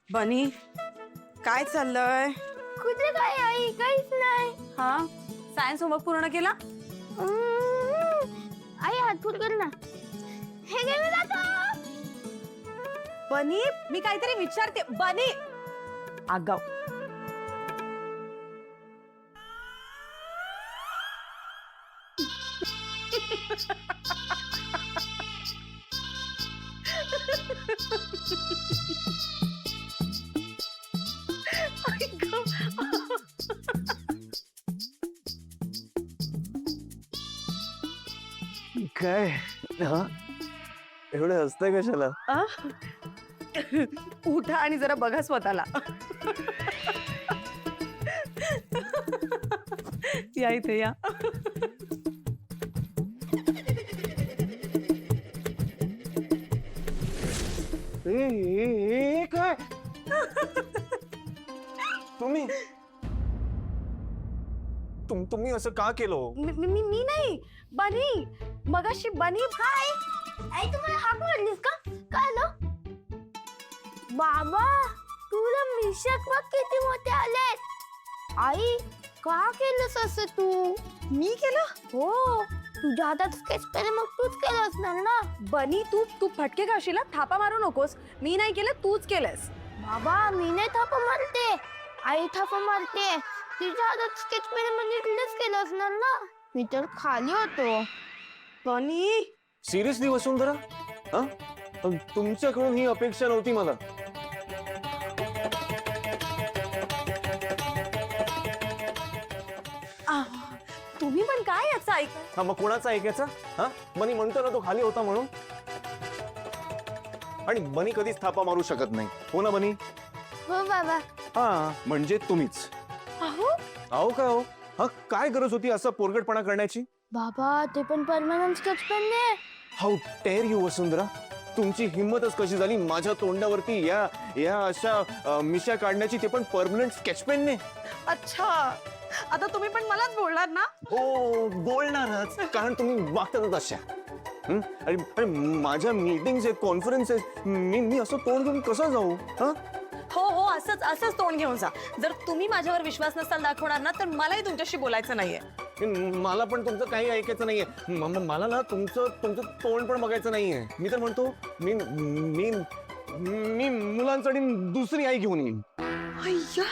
बनी काय चाललंय? कुठे काय आई काहीच नाही. हा सायन्स होमवर्क पूर्ण केला? आई हात फुट कर ना. हे घे मी जातो. बनी मी काहीतरी विचारते. बनी आगाव. काय हा एवढं हसतंय कशाला? उठा आणि जरा बघा स्वतःला. या इथे या. काय तुम्ही तुम्ही असं का केलं? मी नाही बनी. मगाशी बनी. हाय आई तू मला हाक मारलीस का? काय आलं? बाबा तुला मिशक बघ किती मोठे आलेत. आई का केलंस असं तू? मी केलं? हो तुझ्या हातात स्केच पेन मग तूच केलं असणार ना. बनी तू तू फटके खाशील. थापा मारू नकोस. मी नाही केलं तूच केलंस. बाबा मी नाही थापा मारते आई थापा मारते. तुझ्या हातात स्केच पेन म्हणजे तुलाच केलं असणार ना. मी तर खाली होतो. बनी सिरियसली वसुंधरा, हा तुमच्याकडून ही अपेक्षा नव्हती मला. तुम्ही पण काय याचं ऐक. हा मग कोणाचा ऐकायचा? हा बनी म्हणतो ना तो खाली होता म्हणून. आणि बनी कधीच थापा मारू शकत नाही, हो ना बनी? हो बाबा. हा म्हणजे तुम्हीच. अहो अहो काय हो? हा काय गरज होती असं पोरगटपणा करण्याची? बाबा ते पण परमनंट स्केच पेन ने. हाऊ टेअर यू वसुंधरा, तुमची हिंमतच कशी झाली माझ्या तोंडावरती या या अशा मिशा काढण्याची, ते पण परमनंट स्केच पेनने? अच्छा आता तुम्ही पण मलाच बोलणार ना? हो बोलणारच, कारण तुम्ही वागतातच अशा. आणि माझ्या मीटिंग्स आहेत, कॉन्फरन्स आहेत, मी असं तोंड घेऊन कसं जाऊ? हा हो हो असंच असंच तोंड घेऊन जा. जर तुम्ही माझ्यावर विश्वास नसाल दाखवणार ना तर मलाही तुमच्याशी बोलायचं नाहीये. मला पण तुमचं काही ऐकायचं नाहीये. मला ना तुमचं तोंड पण बघायचं नाहीये. मी तर म्हणतो मी मुलांसाठी दुसरी आई घेऊन येईन. अय्या